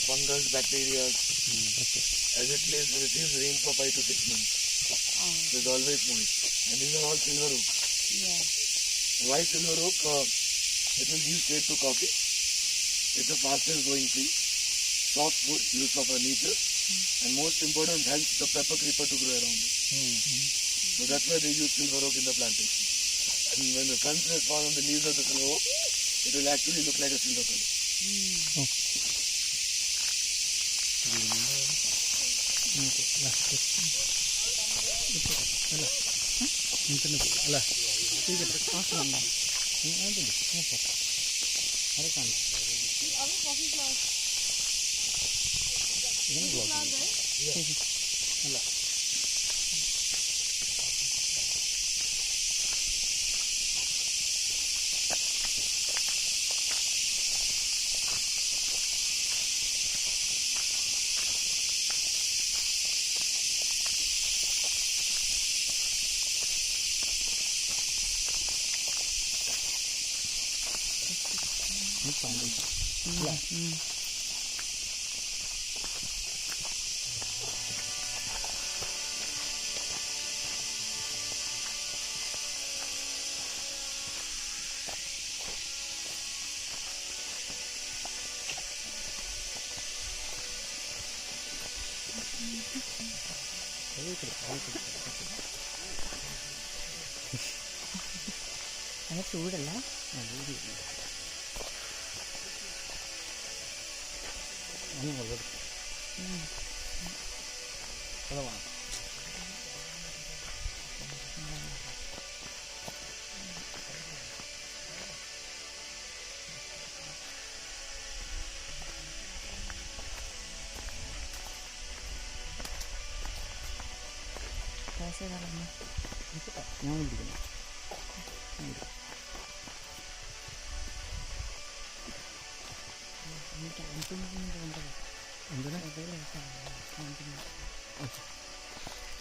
Fungus, bacteria. As it receives rain for 5 to 6 months. So it's always moist. And these are all silver oak. Why silver oak? It will give shade to coffee. It's the fastest growing tree. Soft wood, use of nature. And most important, helps the pepper creeper to grow around it. So that's why they use silver oak in the plantation. And when the sun is falling on the leaves of the silver oak, it will actually look like a silver color. അത് ചൂടല്ല ഞാൻ പിടിക്കുന്നു.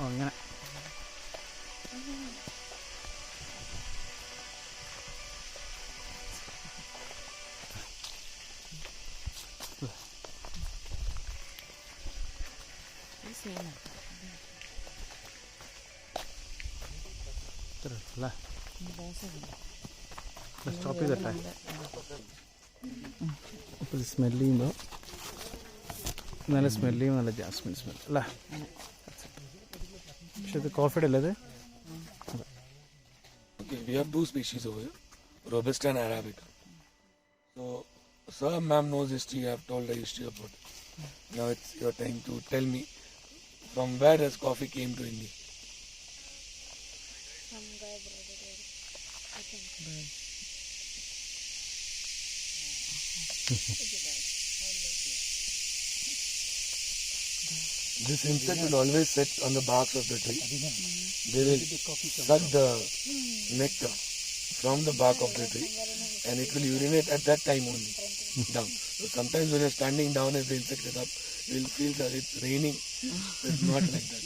അങ്ങനെ stop ചെയ്തിട്ടെ. അപ്പോൾ ഇത് smell ചെയ്യുമ്പോൾ നല്ല smell ചെയ്യുമ്പോൾ നല്ല ജാസ്മിൻ സ്മെൽ അല്ലേ? പക്ഷെ ഇത് കോഫിയുടെ അല്ലേ ഇത്? Okay, we have two species over here, Robusta and Arabica. So, sir, ma'am knows history. I have told the history about it. Now it's your time to tell me from where does coffee came to India? This insect will always sit on the bark of the tree. They will suck the nectar from the bark of the tree and it will urinate at that time only down. So sometimes when you're standing down as the insect is up, you will feel that it's raining. It's not like that.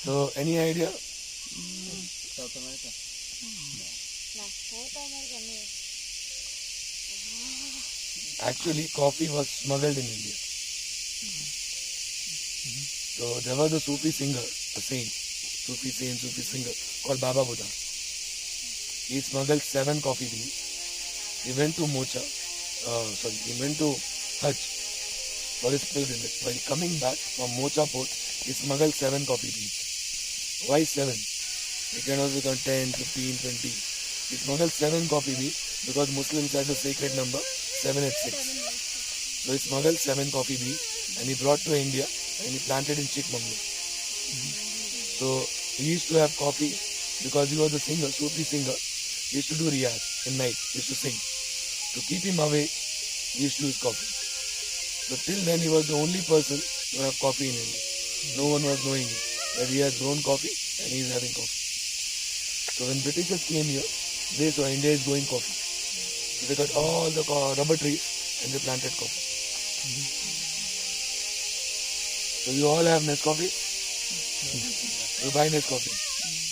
So any idea? South America. Actually, coffee was smuggled in India. So there was a Sufi singer, Sufi singer called Baba Buddha. He smuggled 7 coffee beans. He went to he went to Hajj for his pilgrimage. While coming back from Mocha port, he smuggled 7 coffee beans. Why 7? He can also count 10, 15, 20. He smuggled 7 coffee beans because Muslims had the sacred number 786. So he smuggled 7 coffee beans and he brought to India and he planted in Chikmagalur. So he used to have coffee because he was a singer, Sufi singer. He used to do riyaz in night, he used to sing. To keep him away, he used to use coffee. So till then he was the only person to have coffee in India. No one was knowing it, that he has grown coffee and he is having coffee. So when Britishers came here, they saw India is growing coffee. So they cut all the rubber trees and they planted coffee. So you all have Nescoffee? You buy Nescoffee.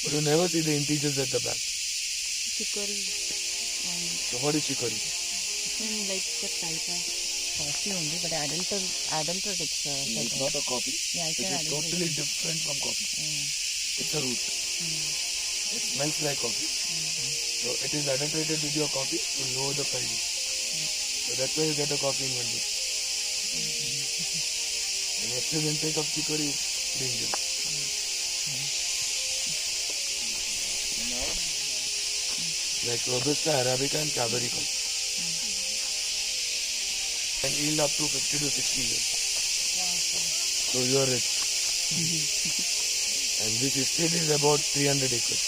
But you never see the integers at the back. Chicory. So what is chicory? Like the type of coffee only, but adulterated it's It's not a coffee. Yeah, it's It an is totally different from coffee. It's a root. It smells like coffee. So it is adulterated with your coffee to lower the prices. So that's why you get a coffee in one day. And excess intake of chicory is dangerous. Like Robusta, Arabica and Cabernet coffee. And yield up to 50 to 60 years. So you are rich. And this estate is about 300 acres.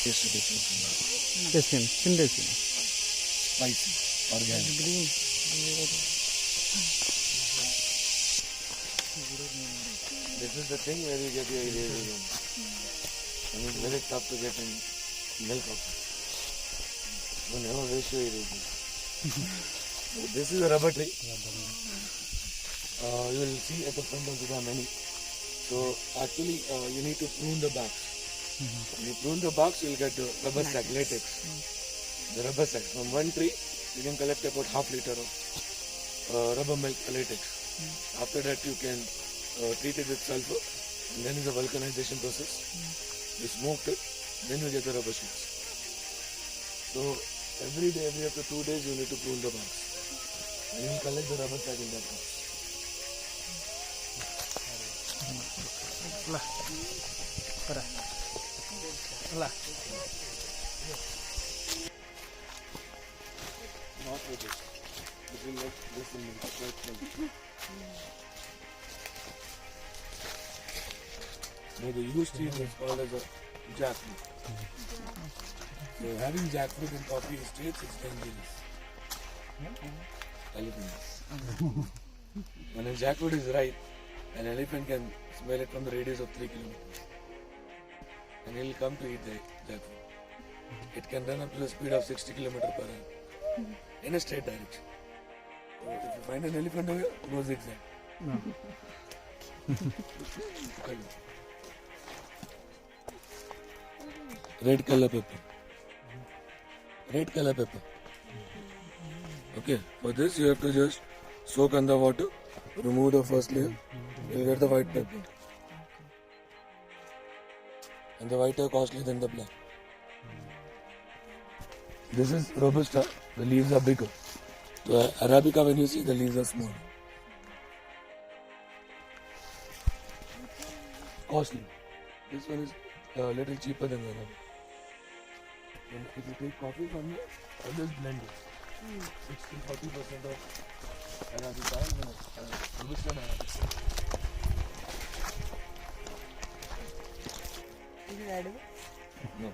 Taste the difference. Testing. Tasting. Spicy, organic. green. This is the thing where you get your irradiation. And it's very tough to get in milk coffee. You never waste your irradiation. This is a rubber tree. You will see at the front of there are many. So actually you need to prune the bark. When you prune the bark, you will get the rubber sac, latex. The rubber sac. From one tree, you can collect about half liter of rubber milk latex. After that, you can treat it with sulfur, and then is a vulcanization process. You smoke it, then you get the rubber sheets. So every day, every after 2 days, you need to prune the barks, and you will collect the rubber sac in that box. Not with this. It will like this in milk, quite healthy. Now the used tree is called as a jackfruit. So having jackfruit in coffee estates is dangerous. Elephants. When a jackfruit is ripe, an elephant can smell it from the radius of 3 kilometers. And he will come to eat the jackfruit. It can run up to the speed of 60 kilometers per hour in a straight direction. So if you find an elephant over here, go zigzag. Red color pepper. Red color pepper. Okay, for this you have to just soak under water, remove the first layer, you'll get the white pepper. And the white are costly than the black. This is Robusta, the leaves are bigger. So Arabica, when you see, the leaves are small. Costly. This one is a little cheaper than the Arabica. And if you take coffee from here, I'll just blend it. 60-40% of Arabica and Robusta and Arabica. Is it edible? No.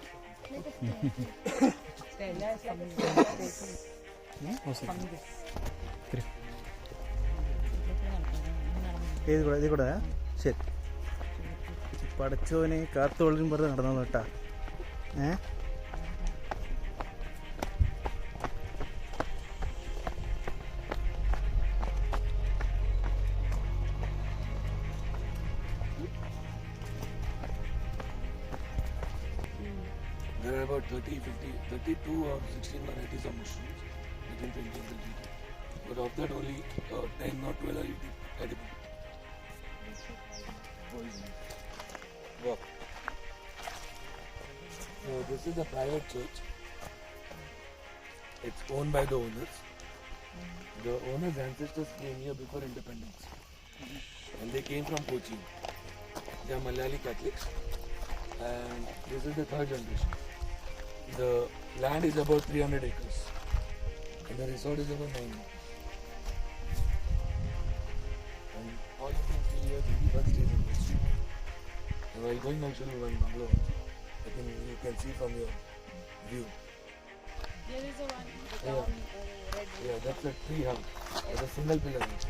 ഇത് കൂടെ ശരി പടച്ചോനെ കാത്തോളിനും പറഞ്ഞ് നടന്നു കേട്ടാ There are about 30, 50, 32 or 16 varieties of mushrooms within 20 and 22. But of that only 10 or 12 are edible. Wow. So this is a private church. It's owned by the owners. The owners' ancestors came here before independence. And they came from Kochi. They are Malayali Catholics. And this is the third generation. The land is about 300 acres and the resort is about 9 acres. And all you can see here, everyone stays in this street. And while going, I'll show you one bungalow. I think you can see from your view. There is a one. Yeah, that's a tree house. It's a single pillar house.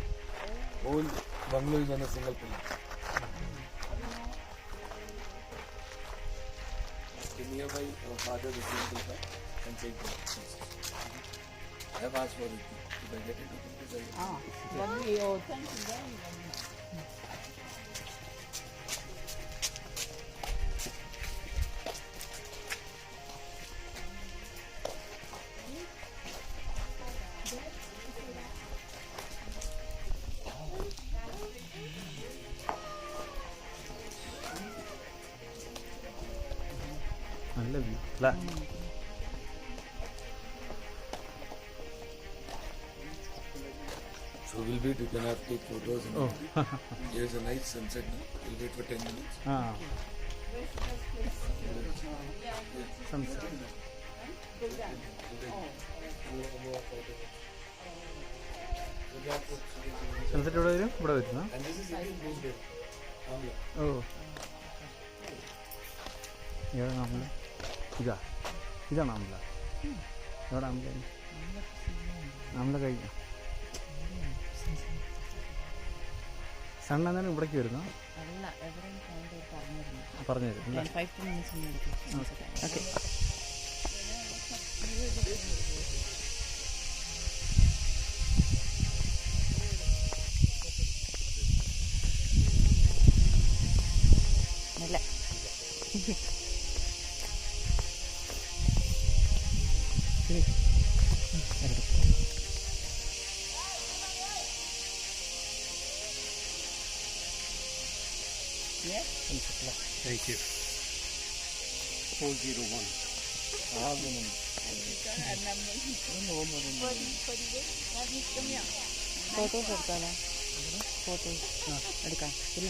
Whole bungalow is on a single pillar. father the same paper and take the pieces. I have asked for it. If I get it, you can decide. That'll be thank you very much. നല്ല view അല്ലേ? So we'll wait, you can have take photos. And Oh. Here's a nice sunset now. We'll wait for 10 minutes. ആ sunset. Sunset ഇവിടെ വരും, ഇവിടെ വരുന്ന. And this is Indian Blue Day. Amla. ഓ എവിടെ അമ്പല? ഇതാണ് അമ്പല. എവിടെ അമ്പല? അമ്പല കഴിഞ്ഞ സൺ എന്നാലും ഇവിടേക്ക് വരുന്ന അല്ല എവിടെയും പറഞ്ഞിരുന്നു. പറഞ്ഞു തരും അല്ലേ? 5-10 minutes ഓക്കെ. നല്ല Thank you. 401. ഫോട്ടോസ് എടുത്താലോ? ഫോട്ടോസ് എടുക്കാം ഇല്ല?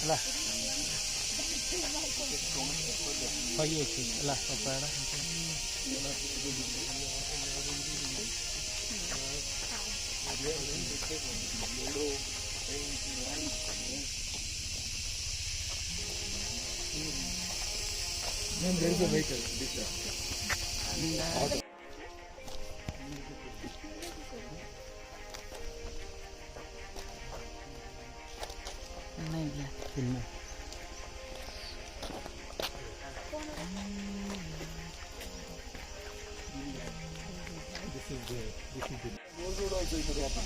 അല്ല പയ്യ വെച്ചു അല്ല പപ്പയുടെ Then there is a vehicle. ഒന്നുമില്ല. പിന്നെ Road also is open.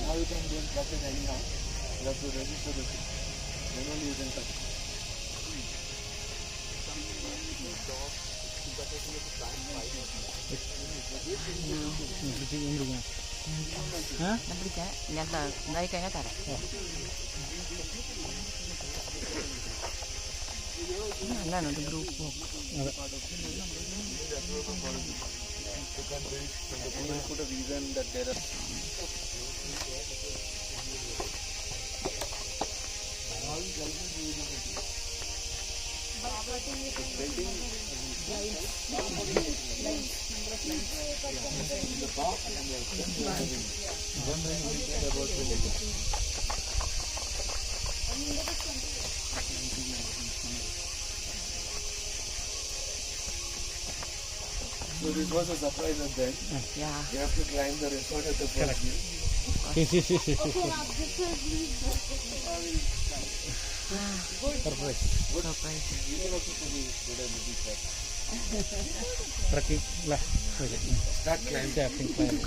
Now you can go and cut it anyhow. You have to register the thing. Then only you can cut. ഞാൻ പിടിക്കാം. ഞാൻ ഇതായി കഴിഞ്ഞാൽ തരാം. നല്ലതാണ് ഒരു group work. Put a reason that there are. So this was a surprise at the end. Yeah. You have to climb the resort at the first view. Surprise. Trekking അല്ലേ? Start climbing. ക്യാപ്റ്റിംഗ് climb.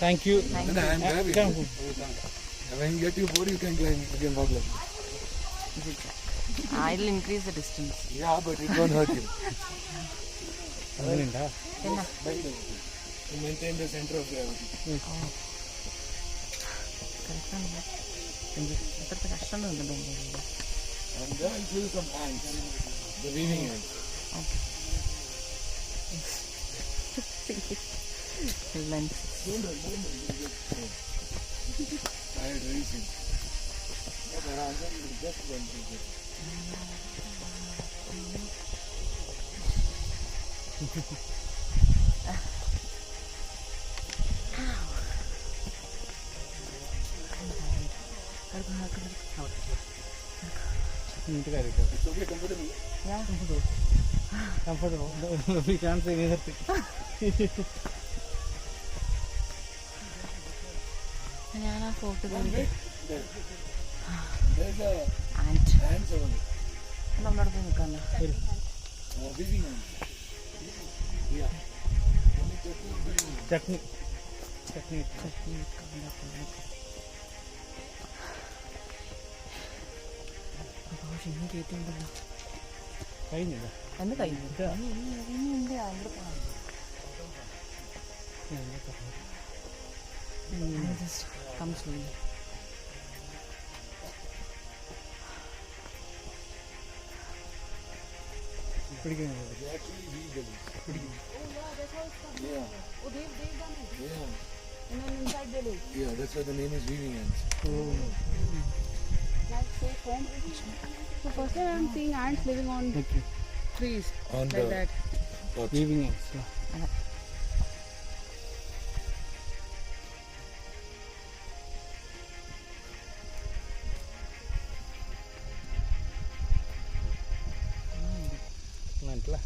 Thank you. And I am driving. And when you get your board, you can climb. You can walk like this. I'll increase the distance. Yeah, but it won't hurt you. അങ്ങനെയുണ്ടാ? To maintain the center of gravity. കഷ്ടമുണ്ട്. എത്രത്തെ കഷ്ടമുണ്ട് ബംഗാളിൽ. And then I'll feel some ants. The weaving ants. Okay. Lens. Tired racing. But around them, you just went to it. നീട്ട് കാര്യമില്ല. It's okay, comfortable. Comfortable. We can't say anything. ഞാൻ ആ photo There. There's a and ants over there. നമ്മുടെ അടുത്ത് നിൽക്കാന്ന് Weaving ants. Yeah. Chutney chutney ഇന്ന് കേട്ടിട്ടുണ്ടല്ലോ കഴിഞ്ഞില്ല. എന്ത് കഴിഞ്ഞു ഇനി അങ്ങോട്ട് പോകാം ജസ്റ്റ് കം സ്ലോലി പിടിക്കുന്നില്ല. They actually weave the leaves. Yeah. Yeah. Yeah, that's why the name is weaving ants. So first time I'm seeing ants living on Okay. trees On like the that. pots. Weaving ants. മനസ്സിലാ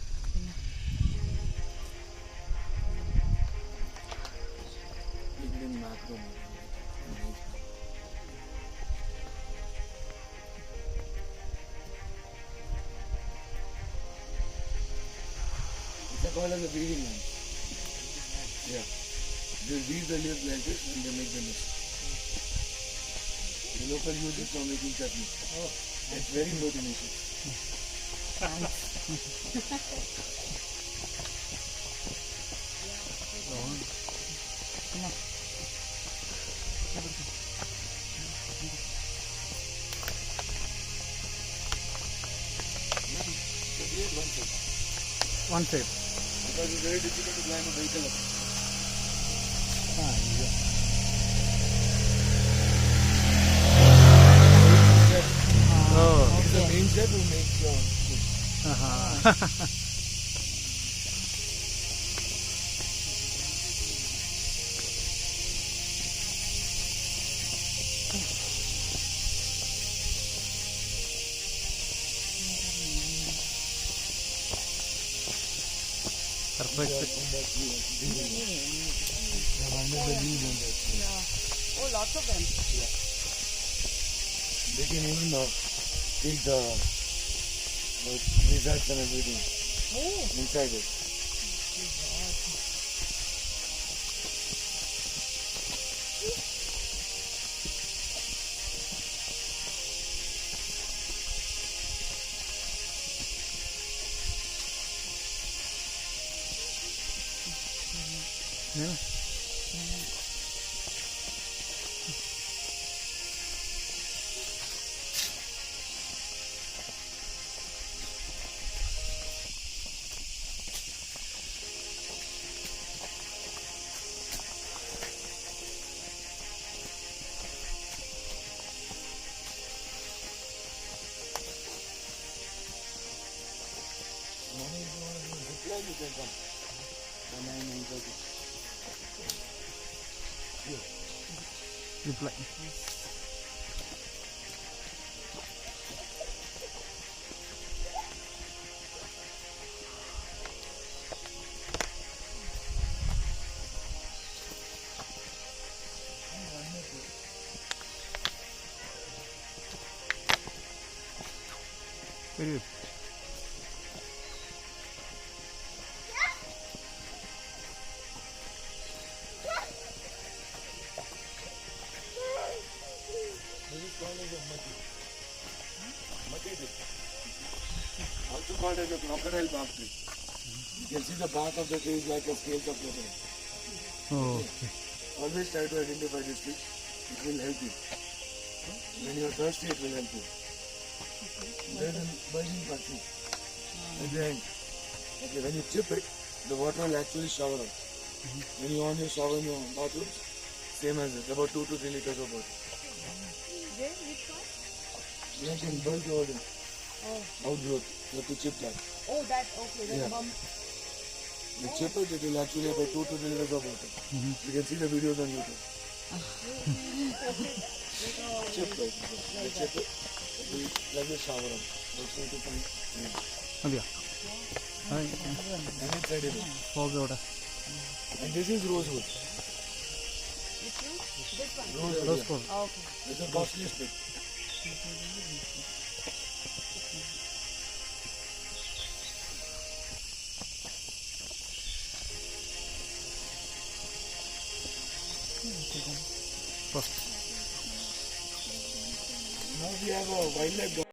Indian macro. It's called as a weaving ant. Yeah. They weave the leaves like this and they make the mist. The local use it for making chutney. It's very proteinaceous. One side. Because it's very difficult to climb a vehicle up. ആ ഇല്ല. It's the main chef who makes your food. Aaha. Perfect. Oh, lots of them. They can even take the results and everything inside it. Yeah. Morning, if you want to do a zip line, you can come. And 9:30. Reply. Very good. This is called as a mati. Mati tree. Also called as a crocodile bark tree. You can see the bark of the tree is like a scales of crocodile. Oh, okay. Always try to identify this tree. It will help you. When you are thirsty, it will help you. There is a buzzing patchy at the end. Okay, when you chip it, the water will actually shower out. When you on your shower in your bathrooms, same as this, about 2 to 3 liters of water. Like in bulk or outgrowth, you have to chip that. Oh, that, okay. That's Yeah. You chip it, it will actually about 2 to 3 liters of water. You can see the videos on YouTube. chip right. The chip, like the shower. Also to come. മതിയോ And it's edible. Okay ഇവിടെ And this is rosewood. Rosewood. Rose Yeah. Call This is the costliest bit. First Now we have a wildlife.